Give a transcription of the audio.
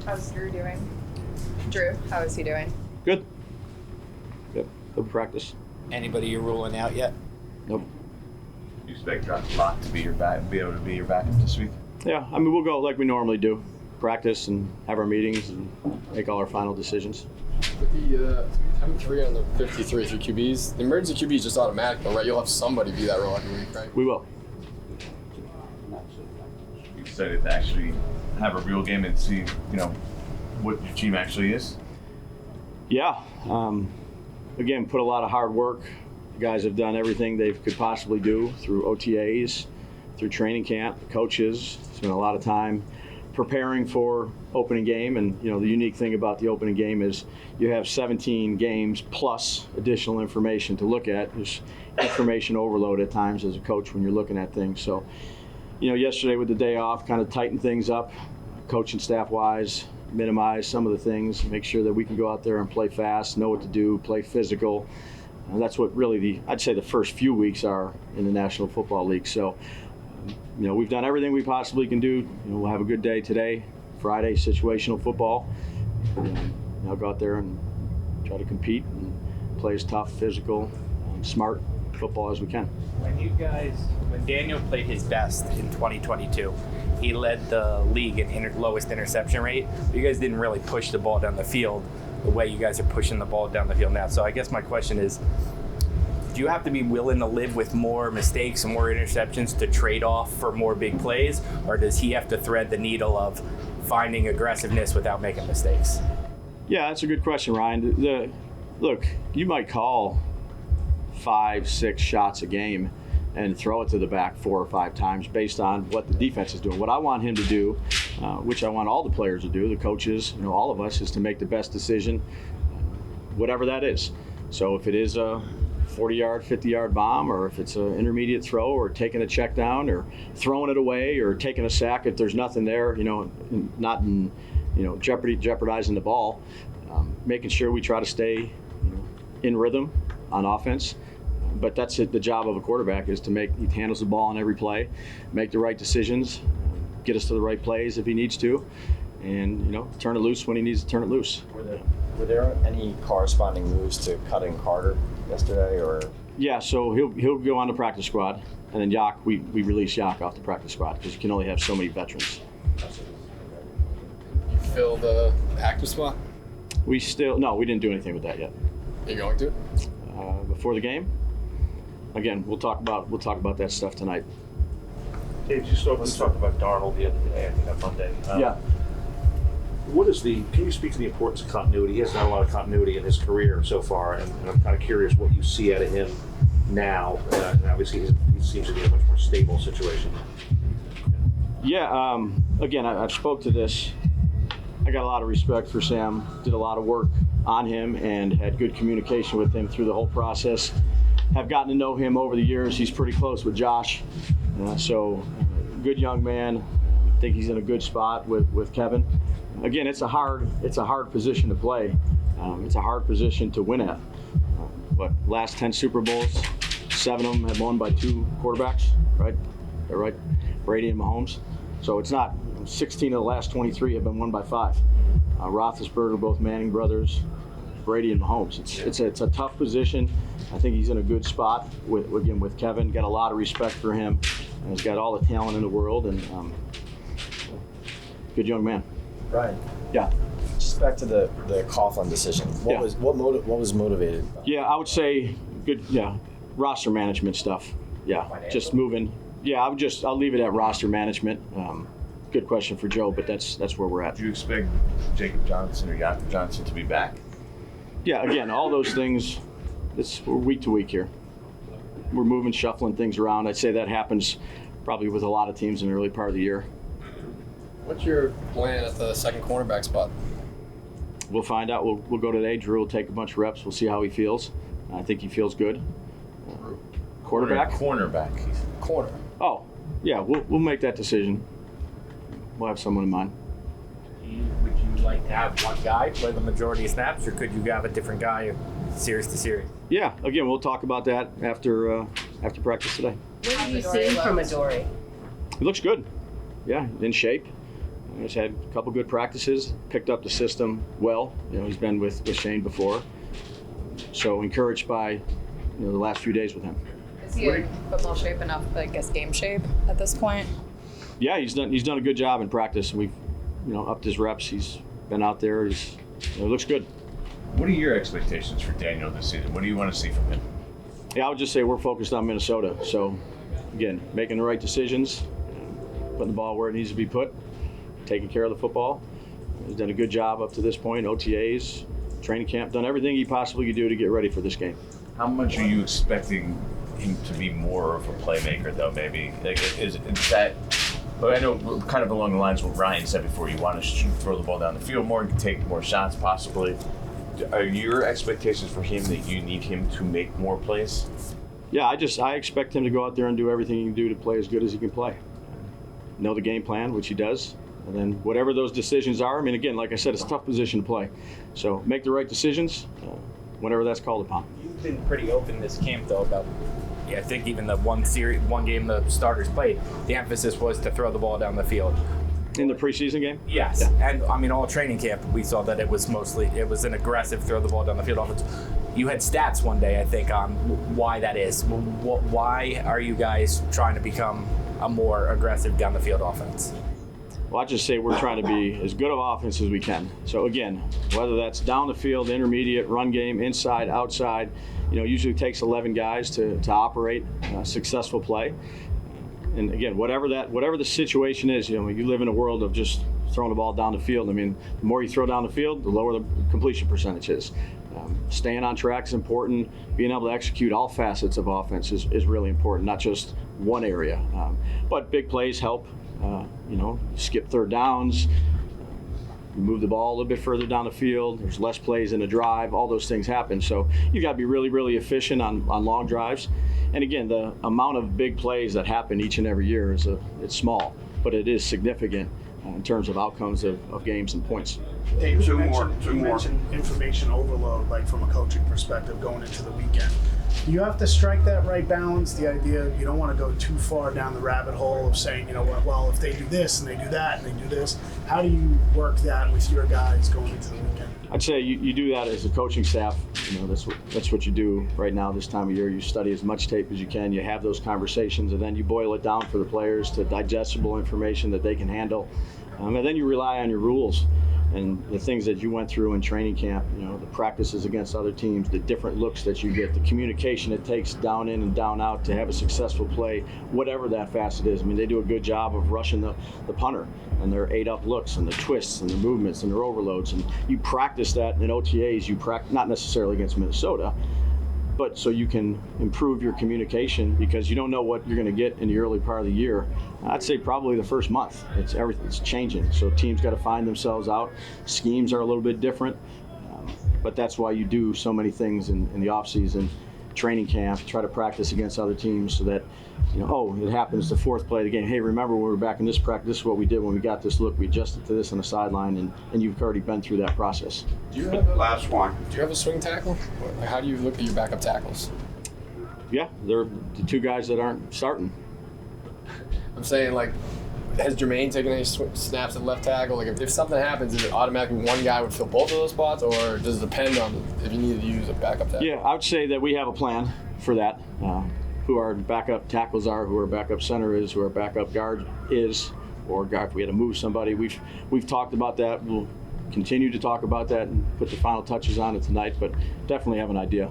How's Drew doing? Drew, how is he doing? Good. Good practice. Anybody you're ruling out yet? Nope. You expect Locke to be able to be your backup this week? Yeah, I mean, we'll go like we normally do. Practice and have our meetings and make all our final decisions. With the 10-3 on the 53 through QBs, the emergency QB is just automatic, though, right? You'll have somebody be that role every week, right? We will. You excited to actually have a real game and see, what your team actually is? Yeah. Again, put a lot of hard work. The guys have done everything they could possibly do through OTAs, through training camp, coaches. Spent a lot of time preparing for opening game, and the unique thing about the opening game is you have 17 games plus additional information to look at. There's information overload at times as a coach when you're looking at things. So, yesterday with the day off, kind of tighten things up, coaching staff wise, minimize some of the things, make sure that we can go out there and play fast, know what to do, play physical. That's what really I'd say the first few weeks are in the National Football League. So, we've done everything we possibly can do. We'll have a good day today, Friday, situational football. I'll go out there and try to compete and play as tough, physical, smart football as we can. When Daniel played his best in 2022, he led the league in lowest interception rate. But you guys didn't really push the ball down the field the way you guys are pushing the ball down the field now. So I guess my question is, do you have to be willing to live with more mistakes and more interceptions to trade off for more big plays, or does he have to thread the needle of finding aggressiveness without making mistakes? Yeah, that's a good question, Ryan. Look, you might call 5-6 shots a game and throw it to the back 4 or 5 times based on what the defense is doing. What I want him to do, which I want all the players to do, the coaches, all of us, is to make the best decision, whatever that is. So if it is a 40-yard, 50-yard bomb, or if it's an intermediate throw, or taking a check down, or throwing it away, or taking a sack if there's nothing there, not in jeopardizing the ball, making sure we try to stay in rhythm on offense. But that's it. The job of a quarterback is he handles the ball on every play, make the right decisions, get us to the right plays if he needs to, and turn it loose when he needs to turn it loose. Were there any corresponding moves to cutting Carter yesterday, or? Yeah, so he'll go on the practice squad, and then Yak, we release Yak off the practice squad because you can only have so many veterans. You fill the active spot? We didn't do anything with that yet. Are you going to? Before the game? Again, we'll talk about that stuff tonight. Dave, we talked about Darnold the other day, I think on Monday. Yeah. Can you speak to the importance of continuity? He has not a lot of continuity in his career so far, and I'm kind of curious what you see out of him now. And obviously, he seems to be in a much more stable situation. Yeah. Again, I've spoke to this. I got a lot of respect for Sam. Did a lot of work on him and had good communication with him through the whole process. Have gotten to know him over the years. He's pretty close with Josh. Good young man. I think he's in a good spot with Kevin. Again, it's a hard position to play. It's a hard position to win at. But last 10 Super Bowls, 7 of them have won by 2 quarterbacks, right? They're right, Brady and Mahomes. So it's not 16 of the last 23 have been won by 5. Roethlisberger, both Manning brothers, Brady and Mahomes. It's a tough position. I think he's in a good spot with Kevin. Got a lot of respect for him. And he's got all the talent in the world, and good young man. Brian. Yeah. Just back to the Coughlin decision. What was motivated? Yeah, I would say good. Yeah, roster management stuff. Yeah, just moving. Yeah, I'll leave it at roster management. Good question for Joe, but that's where we're at. Do you expect Jacob Johnson or Jakob Johnson to be back? Yeah, again, all those things. We're week to week here. We're moving, shuffling things around. I'd say that happens probably with a lot of teams in the early part of the year. What's your plan at the second cornerback spot? We'll find out. We'll go today. Drew will take a bunch of reps. We'll see how he feels. I think he feels good. Quarterback? Cornerback. Corner. Oh, yeah. We'll make that decision. We'll have someone in mind. Would you like to have one guy play the majority of snaps, or could you have a different guy series to series? Yeah. Again, we'll talk about that after practice today. What are you seeing from Adoree? He looks good. Yeah, in shape. He's had a couple good practices, picked up the system well. He's been with Shane before. So encouraged by the last few days with him. Is he in football shape enough, I guess, game shape at this point? Yeah, he's done a good job in practice. We've upped his reps. He's been out there. It looks good. What are your expectations for Daniel this season? What do you want to see from him? Yeah, I would just say we're focused on Minnesota. So again, making the right decisions, putting the ball where it needs to be put, taking care of the football. He's done a good job up to this point. OTAs, training camp, done everything he possibly could do to get ready for this game. How much are you expecting him to be more of a playmaker, though? Maybe is that? But I know kind of along the lines of what Ryan said before. You want to throw the ball down the field more, take more shots, possibly. Are your expectations for him that you need him to make more plays? Yeah, I expect him to go out there and do everything he can do to play as good as he can play. Know the game plan, which he does. And then whatever those decisions are, I mean, again, like I said, it's a tough position to play. So make the right decisions whenever that's called upon. You've been pretty open this camp, though, about, I think even the one game the starters played, the emphasis was to throw the ball down the field. In the preseason game? Yes. Yeah. And, I mean, all training camp, we saw that it was an aggressive throw the ball down the field offense. You had stats one day, I think, on why that is. Why are you guys trying to become a more aggressive down the field offense? Well, I just say we're trying to be as good of offense as we can. So again, whether that's down the field, intermediate, run game, inside, outside, usually takes 11 guys to operate a successful play. And again, whatever the situation is, you live in a world of just throwing the ball down the field. I mean, the more you throw down the field, the lower the completion percentage is. Staying on track is important. Being able to execute all facets of offense is really important, not just one area. But big plays help. Skip third downs, you move the ball a little bit further down the field, there's less plays in a drive, all those things happen. So you got to be really, really efficient on long drives. And again, the amount of big plays that happen each and every year it's small, but it is significant in terms of outcomes of games and points. Dave, you mentioned information overload, like from a coaching perspective going into the weekend. You have to strike that right balance, the idea you don't want to go too far down the rabbit hole of saying, well, if they do this and they do that and they do this, how do you work that with your guys going into the weekend? I'd say you do that as a coaching staff. That's what you do right now this time of year. You study as much tape as you can. You have those conversations, and then you boil it down for the players to digestible information that they can handle. And then you rely on your rules and the things that you went through in training camp, the practices against other teams, the different looks that you get, the communication it takes down in and down out to have a successful play, whatever that facet is. I mean, they do a good job of rushing the punter and their 8-up looks and the twists and the movements and their overloads. And you practice that in OTAs, not necessarily against Minnesota, but so you can improve your communication because you don't know what you're going to get in the early part of the year. I'd say probably the first month. Everything's changing, so teams got to find themselves out. Schemes are a little bit different, but that's why you do so many things in the off season, training camp, try to practice against other teams so that it happens the fourth play of the game. Hey, remember when we were back in this practice, this is what we did when we got this look. We adjusted to this on the sideline, and you've already been through that process. Do you have Last one. Do you have a swing tackle? How do you look at your backup tackles? Yeah, they're the two guys that aren't starting. I'm saying, has Jermaine taken any snaps at left tackle? If something happens, is it automatically one guy would fill both of those spots, or does it depend on if you need to use a backup tackle? Yeah, I would say that we have a plan for that. Who our backup tackles are, who our backup center is, who our backup guard is, or if we had to move somebody. We've talked about that. We'll continue to talk about that and put the final touches on it tonight, but definitely have an idea.